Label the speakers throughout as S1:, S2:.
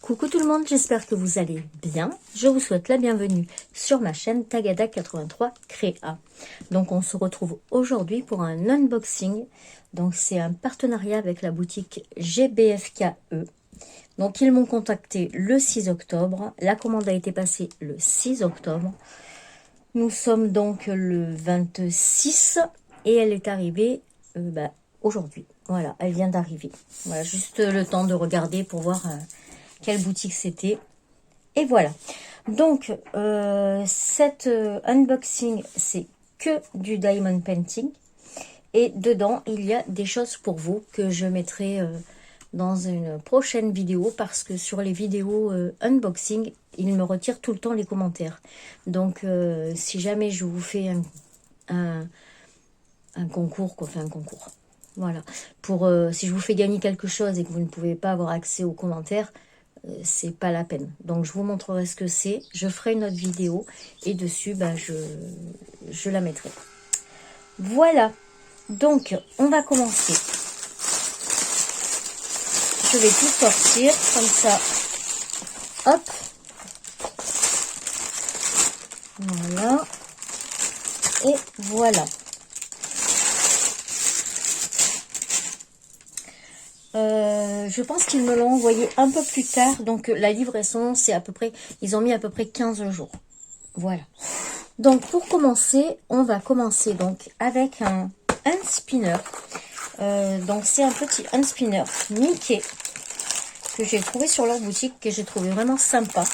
S1: Coucou tout le monde, j'espère que vous allez bien. Je vous souhaite la bienvenue sur ma chaîne Tagada83 Créa. Donc on se retrouve aujourd'hui pour un unboxing. Donc c'est un partenariat avec la boutique GBFKE. Donc ils m'ont contacté le 6 octobre. La commande a été passée le 6 octobre. Nous sommes donc le 26 et elle est arrivée aujourd'hui. Voilà, elle vient d'arriver. Voilà, juste le temps de regarder pour voir quelle boutique c'était. Et voilà. Donc, cet unboxing, c'est que du diamond painting. Et dedans, il y a des choses pour vous que je mettrai dans une prochaine vidéo. Parce que sur les vidéos unboxing, il me retire tout le temps les commentaires. Donc, si jamais je vous fais un concours, quoi, enfin un concours. Voilà. Pour si je vous fais gagner quelque chose et que vous ne pouvez pas avoir accès aux commentaires, c'est pas la peine. Donc je vous montrerai ce que c'est, je ferai une autre vidéo et dessus je la mettrai. Voilà, donc on va commencer. Je vais tout sortir comme ça, hop, voilà, et voilà. Je pense qu'ils me l'ont envoyé un peu plus tard. Donc la livraison, c'est à peu près, ils ont mis à peu près 15 jours. Voilà. Donc pour commencer, on va commencer donc avec un spinner. Donc c'est un petit hand spinner Mickey que j'ai trouvé sur leur boutique, que j'ai trouvé vraiment sympa.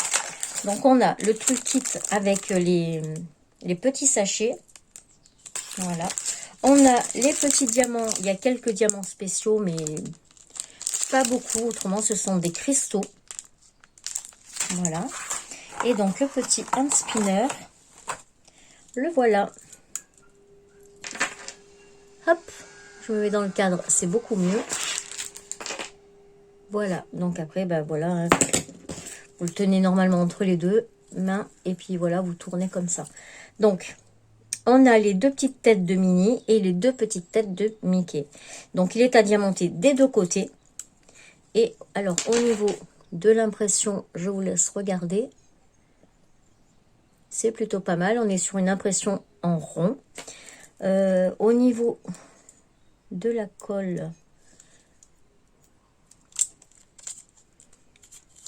S1: Donc on a le truc kit avec les petits sachets. Voilà. On a les petits diamants. Il y a quelques diamants spéciaux, mais pas beaucoup, autrement ce sont des cristaux. Voilà. Et donc le petit hand spinner, le voilà. Hop, je me mets dans le cadre, c'est beaucoup mieux. Voilà, donc après voilà, hein, vous le tenez normalement entre les deux mains et puis voilà, vous tournez comme ça. Donc on a les deux petites têtes de Minnie et les deux petites têtes de Mickey. Donc il est à diamanter des deux côtés. Et alors, au niveau de l'impression, je vous laisse regarder. C'est plutôt pas mal. On est sur une impression en rond. Au niveau de la colle,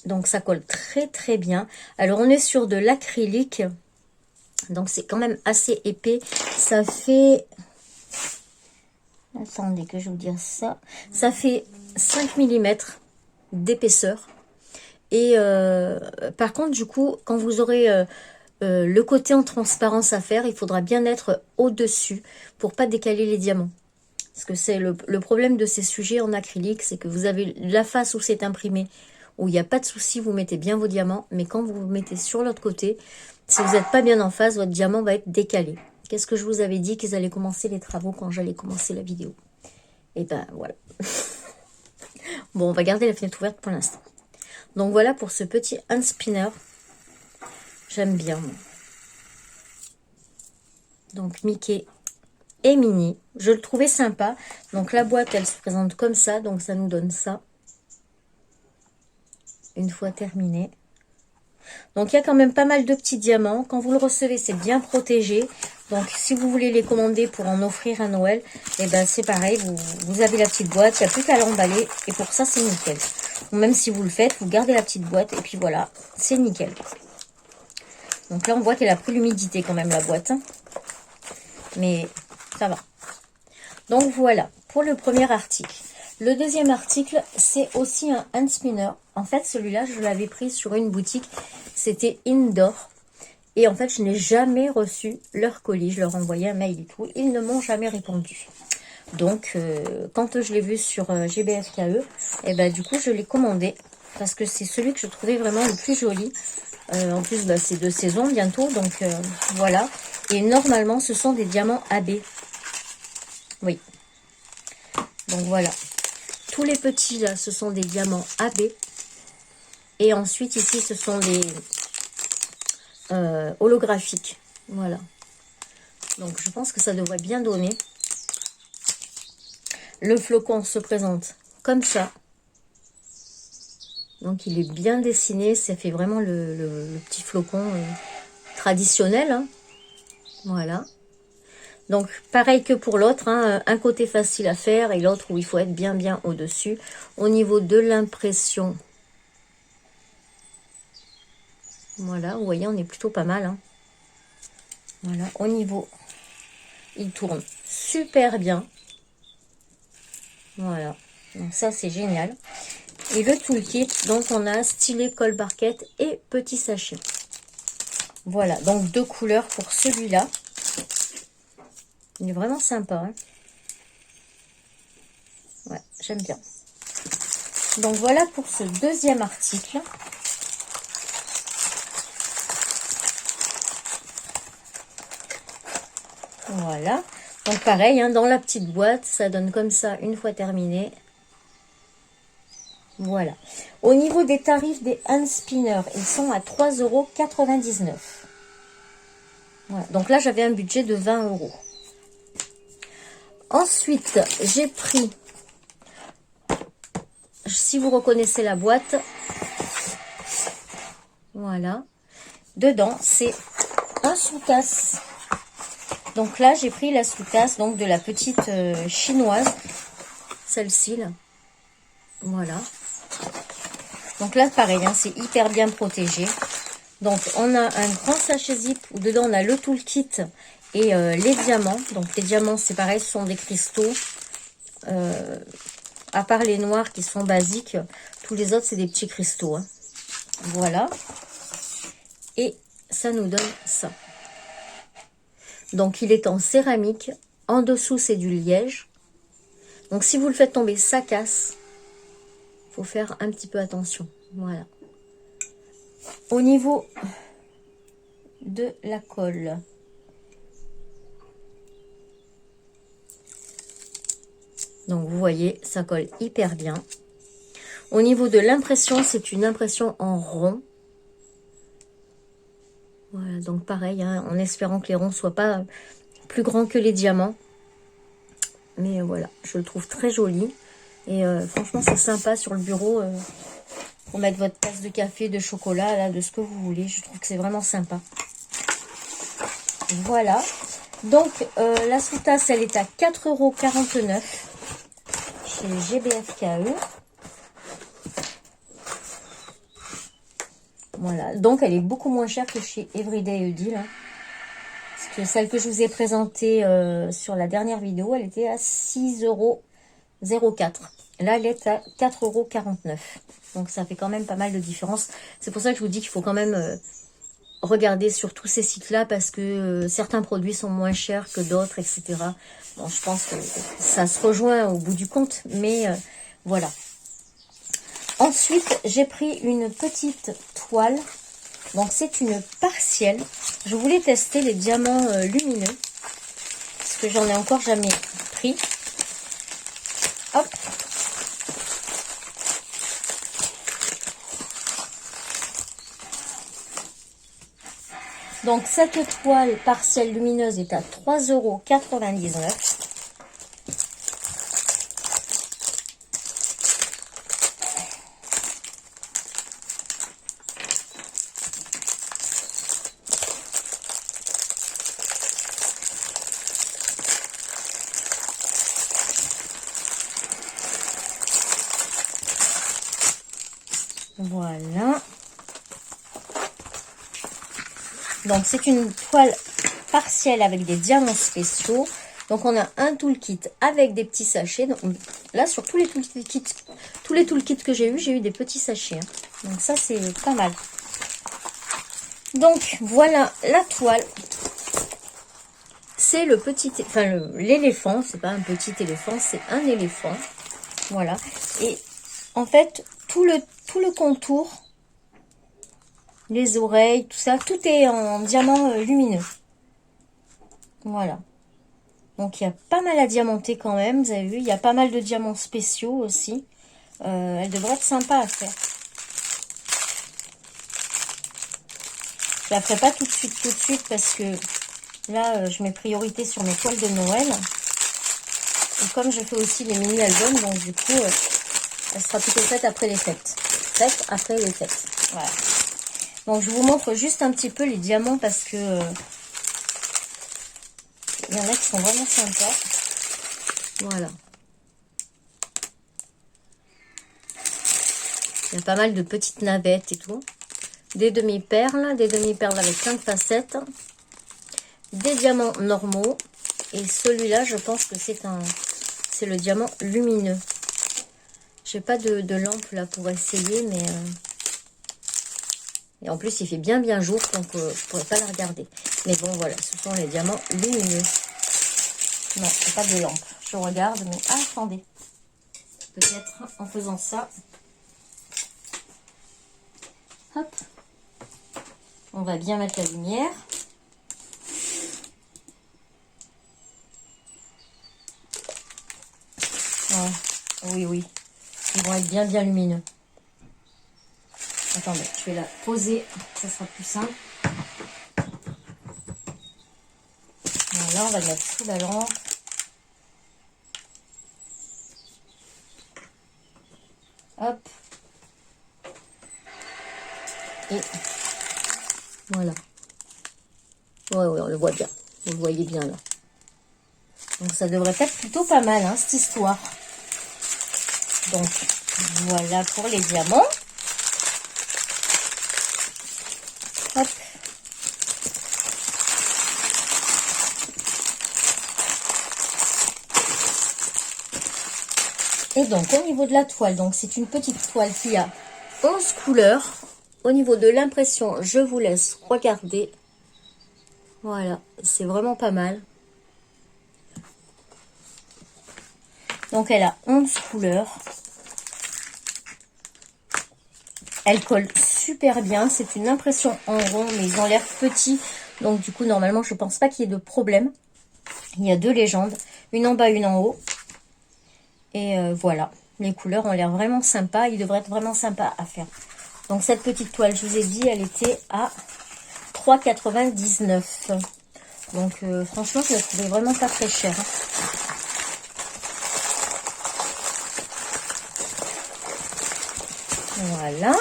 S1: donc ça colle très très bien. Alors, on est sur de l'acrylique. Donc, c'est quand même assez épais. Ça fait... Attendez que je vous dise ça. Ça fait 5 mm d'épaisseur. Et par contre, du coup, quand vous aurez le côté en transparence à faire, il faudra bien être au-dessus pour pas décaler les diamants. Parce que c'est le problème de ces sujets en acrylique, c'est que vous avez la face où c'est imprimé, où il n'y a pas de souci, vous mettez bien vos diamants. Mais quand vous vous mettez sur l'autre côté, si vous n'êtes pas bien en face, votre diamant va être décalé. Qu'est-ce que je vous avais dit qu'ils allaient commencer les travaux quand j'allais commencer la vidéo? Et ben voilà. Bon, on va garder la fenêtre ouverte pour l'instant. Donc voilà pour ce petit hand spinner. J'aime bien. Donc Mickey et Minnie. Je le trouvais sympa. Donc la boîte, elle se présente comme ça. Donc ça nous donne ça. Une fois terminé. Donc il y a quand même pas mal de petits diamants. Quand vous le recevez, c'est bien protégé. Donc si vous voulez les commander pour en offrir à Noël, et ben c'est pareil. Vous avez la petite boîte. Il n'y a plus qu'à l'emballer. Et pour ça, c'est nickel. Ou même si vous le faites, vous gardez la petite boîte. Et puis voilà, c'est nickel. Donc là, on voit qu'elle a pris l'humidité quand même, la boîte. Mais ça va. Donc voilà, pour le premier article. Le deuxième article, c'est aussi un hand spinner. En fait, celui-là, je l'avais pris sur une boutique. C'était Indoor. Et en fait, je n'ai jamais reçu leur colis. Je leur envoyais un mail et tout. Ils ne m'ont jamais répondu. Donc, quand je l'ai vu sur GBFKE, et ben, du coup, je l'ai commandé. Parce que c'est celui que je trouvais vraiment le plus joli. En plus, c'est de saison bientôt. Donc, voilà. Et normalement, ce sont des diamants AB. Oui. Donc, voilà. Tous les petits, là, ce sont des diamants AB. Et ensuite, ici, ce sont les holographiques. Voilà. Donc, je pense que ça devrait bien donner. Le flocon se présente comme ça. Donc il est bien dessiné, ça fait vraiment le petit flocon traditionnel. Hein. Voilà. Donc pareil que pour l'autre, hein, un côté facile à faire et l'autre où il faut être bien au-dessus. Au niveau de l'impression, voilà, vous voyez, on est plutôt pas mal. Hein. Voilà, au niveau, il tourne super bien. Voilà, donc ça c'est génial. Et le toolkit, donc on a stylet, colle barquette et petit sachet. Voilà, donc 2 couleurs pour celui-là. Il est vraiment sympa. Hein. Ouais, j'aime bien. Donc voilà pour ce deuxième article. Voilà. Donc pareil, hein, dans la petite boîte, ça donne comme ça une fois terminé. Voilà. Au niveau des tarifs des hand spinners, ils sont à 3,99 €. Voilà. Donc là, j'avais un budget de 20 €. Ensuite, j'ai pris, si vous reconnaissez la boîte, voilà. Dedans, c'est un sous-tasse. Donc là, j'ai pris la sous-tasse donc de la petite chinoise. Celle-ci, là. Voilà. Donc là, pareil, hein, c'est hyper bien protégé. Donc, on a un grand sachet zip où dedans, on a le toolkit et les diamants. Donc, les diamants, c'est pareil, ce sont des cristaux. À part les noirs qui sont basiques, tous les autres, c'est des petits cristaux. Hein. Voilà. Et ça nous donne ça. Donc, il est en céramique. En dessous, c'est du liège. Donc, si vous le faites tomber, ça casse. Il faut faire un petit peu attention. Voilà. Au niveau de la colle. Donc, vous voyez, ça colle hyper bien. Au niveau de l'impression, c'est une impression en rond. Voilà, donc pareil, hein, en espérant que les ronds ne soient pas plus grands que les diamants. Mais voilà, je le trouve très joli. Et franchement, c'est sympa sur le bureau pour mettre votre tasse de café, de chocolat, là, de ce que vous voulez. Je trouve que c'est vraiment sympa. Voilà. Donc, la sous-tasse, elle est à 4,49 € chez GBFKE. Voilà. Donc, elle est beaucoup moins chère que chez Everyday Deal. Hein. Parce que celle que je vous ai présentée sur la dernière vidéo, elle était à 6,04 €. Là, elle est à 4,49 €. Donc, ça fait quand même pas mal de différence. C'est pour ça que je vous dis qu'il faut quand même regarder sur tous ces sites-là parce que certains produits sont moins chers que d'autres, etc. Bon, je pense que ça se rejoint au bout du compte, mais voilà. Ensuite, j'ai pris une petite toile. Donc, c'est une partielle. Je voulais tester les diamants lumineux parce que j'en ai encore jamais pris. Hop. Donc, cette toile partielle lumineuse est à 3,99 €. Voilà. Donc, c'est une toile partielle avec des diamants spéciaux. Donc, on a un toolkit avec des petits sachets. Donc, là, sur tous les toolkits que j'ai eu des petits sachets. Hein. Donc, ça, c'est pas mal. Donc, voilà la toile. C'est le petit... Enfin, l'éléphant. C'est pas un petit éléphant, c'est un éléphant. Voilà. Et, en fait, tout le contour... Les oreilles, tout ça, tout est en diamant lumineux. Voilà. Donc, il y a pas mal à diamanter quand même, vous avez vu. Il y a pas mal de diamants spéciaux aussi. Elle devrait être sympa à faire. Je la ferai pas tout de suite, parce que là, je mets priorité sur mes toiles de Noël. Et comme je fais aussi les mini-albums, donc du coup, elle sera plutôt faite après les fêtes. faites après les fêtes. Voilà. Donc je vous montre juste un petit peu les diamants parce que il y en a qui sont vraiment sympas. Voilà. Il y a pas mal de petites navettes et tout. Des demi-perles avec plein de facettes. Des diamants normaux. Et celui-là, je pense que c'est le diamant lumineux. J'ai pas de lampe là pour essayer, mais... Et en plus, il fait bien jour, donc je pourrais pas la regarder. Mais bon, voilà, ce sont les diamants lumineux. Non, c'est pas de lampe. Je regarde, mais... Ah, attendez. Peut-être en faisant ça. Hop. On va bien mettre la lumière. Ouais. Oui, oui. Ils vont être bien lumineux. Attendez, je vais la poser. Ça sera plus simple. Voilà, on va le mettre sous la lampe. Hop. Et voilà. Ouais, on le voit bien. Vous le voyez bien là. Donc ça devrait être plutôt pas mal, hein, cette histoire. Donc voilà pour les diamants. Hop. Et donc au niveau de la toile, donc c'est une petite toile qui a 11 couleurs. Au niveau de l'impression, je vous laisse regarder. Voilà, c'est vraiment pas mal. Donc elle a 11 couleurs. Elle colle super bien. C'est une impression en rond, mais ils ont l'air petits. Donc du coup, normalement, je pense pas qu'il y ait de problème. Il y a 2 légendes. Une en bas, une en haut. Et voilà. Les couleurs ont l'air vraiment sympas. Ils devraient être vraiment sympas à faire. Donc cette petite toile, je vous ai dit, elle était à 3,99 €. Donc franchement, je la trouvais vraiment pas très chère. Voilà.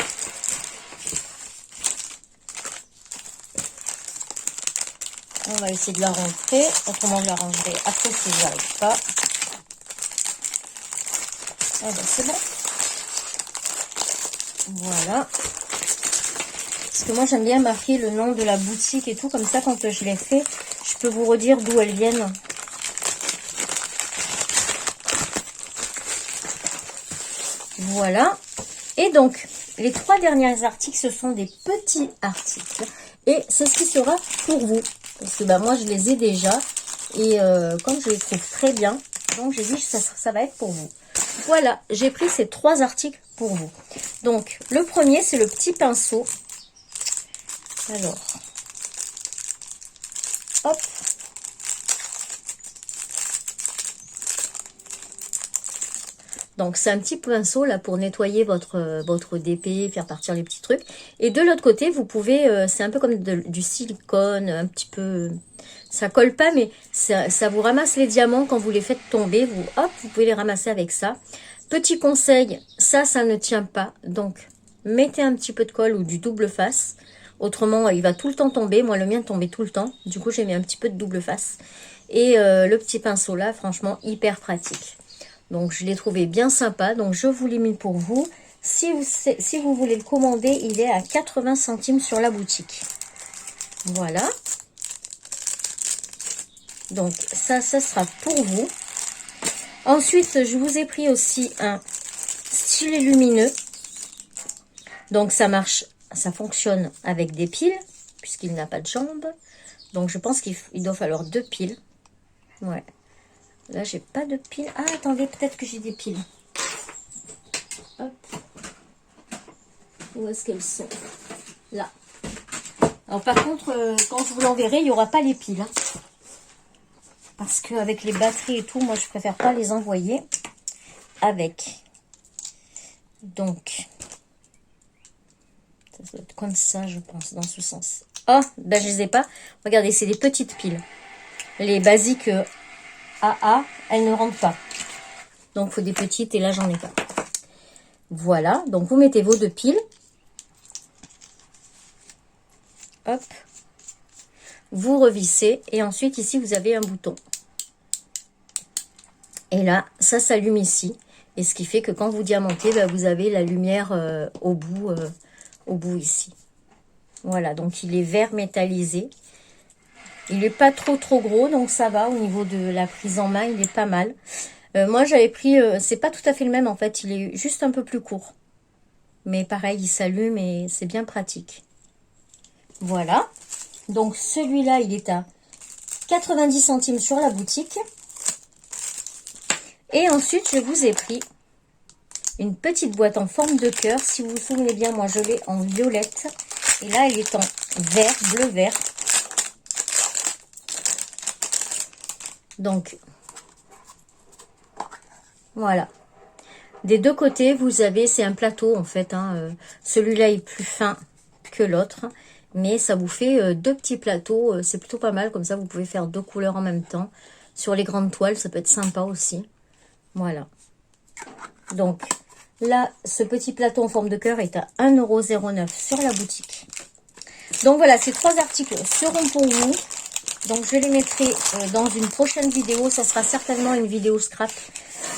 S1: On va essayer de la rentrer. Autrement, je la rangerai après si je n'y arrive pas. Ah ben, c'est bon. Voilà. Parce que moi, j'aime bien marquer le nom de la boutique et tout. Comme ça, quand je l'ai fait, je peux vous redire d'où elles viennent. Voilà. Et donc, les 3 derniers articles, ce sont des petits articles. Et c'est ce qui sera pour vous. Parce que bah, moi, je les ai déjà. Et comme je les trouve très bien, donc j'ai dit que ça va être pour vous. Voilà, j'ai pris ces 3 articles pour vous. Donc, le premier, c'est le petit pinceau. Alors, hop. Donc, c'est un petit pinceau là pour nettoyer votre DP, faire partir les petits trucs. Et de l'autre côté, vous pouvez, c'est un peu comme du silicone, un petit peu... Ça colle pas, mais ça vous ramasse les diamants quand vous les faites tomber. Vous pouvez les ramasser avec ça. Petit conseil, ça ne tient pas. Donc, mettez un petit peu de colle ou du double face. Autrement, il va tout le temps tomber. Moi, le mien tombait tout le temps. Du coup, j'ai mis un petit peu de double face. Et le petit pinceau là, franchement, hyper pratique. Donc, je l'ai trouvé bien sympa. Donc, je vous l'ai mis pour vous. Si vous voulez le commander, il est à 80 centimes sur la boutique. Voilà. Donc, ça sera pour vous. Ensuite, je vous ai pris aussi un stylet lumineux. Donc, ça marche, ça fonctionne avec des piles, puisqu'il n'a pas de jambes. Donc, je pense qu'il doit falloir 2 piles. Ouais. Là, j'ai pas de piles. Ah, attendez, peut-être que j'ai des piles. Hop. Où est-ce qu'elles sont? Là. Alors, par contre, quand je vous l'enverrai, il n'y aura pas les piles. Hein. Parce qu'avec les batteries et tout, moi, je préfère pas les envoyer avec. Donc, ça doit être comme ça, je pense, dans ce sens. Oh, ben, je les ai pas. Regardez, c'est des petites piles. Les basiques AA, elles ne rentrent pas. Donc, il faut des petites et là, j'en ai pas. Voilà, donc vous mettez vos 2 piles. Hop. Vous revissez et ensuite ici vous avez un bouton. Et là, ça s'allume ici. Et ce qui fait que quand vous diamantez, bah, vous avez la lumière au bout ici. Voilà, donc il est vert métallisé. Il n'est pas trop gros, donc ça va au niveau de la prise en main, il est pas mal. Moi j'avais pris, c'est pas tout à fait le même en fait, il est juste un peu plus court. Mais pareil, il s'allume et c'est bien pratique. Voilà, donc celui-là il est à 90 centimes sur la boutique. Et ensuite je vous ai pris une petite boîte en forme de cœur. Si vous vous souvenez bien, moi je l'ai en violette. Et là elle est en vert, bleu-vert. Donc, voilà. Des deux côtés, vous avez, c'est un plateau en fait. Hein, celui-là est plus fin que l'autre. Mais ça vous fait 2 petits plateaux. C'est plutôt pas mal. Comme ça, vous pouvez faire 2 couleurs en même temps. Sur les grandes toiles, ça peut être sympa aussi. Voilà. Donc, là, ce petit plateau en forme de cœur est à 1,09 € sur la boutique. Donc voilà, ces 3 articles seront pour vous. Donc je les mettrai dans une prochaine vidéo. Ça sera certainement une vidéo scrap.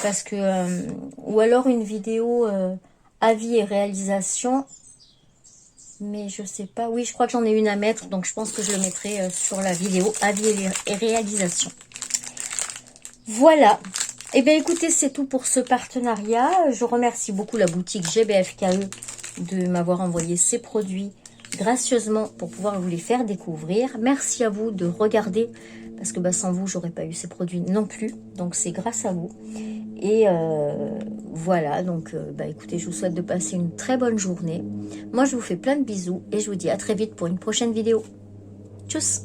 S1: Parce que ou alors une vidéo avis et réalisation. Mais je sais pas. Oui, je crois que j'en ai une à mettre. Donc je pense que je le mettrai sur la vidéo avis et réalisation. Voilà. Et bien écoutez, c'est tout pour ce partenariat. Je remercie beaucoup la boutique GBFKE de m'avoir envoyé ces produits gracieusement pour pouvoir vous les faire découvrir. Merci à vous de regarder parce que sans vous, j'aurais pas eu ces produits non plus. Donc c'est grâce à vous. Et voilà, donc écoutez, je vous souhaite de passer une très bonne journée. Moi, je vous fais plein de bisous et je vous dis à très vite pour une prochaine vidéo. Tchuss!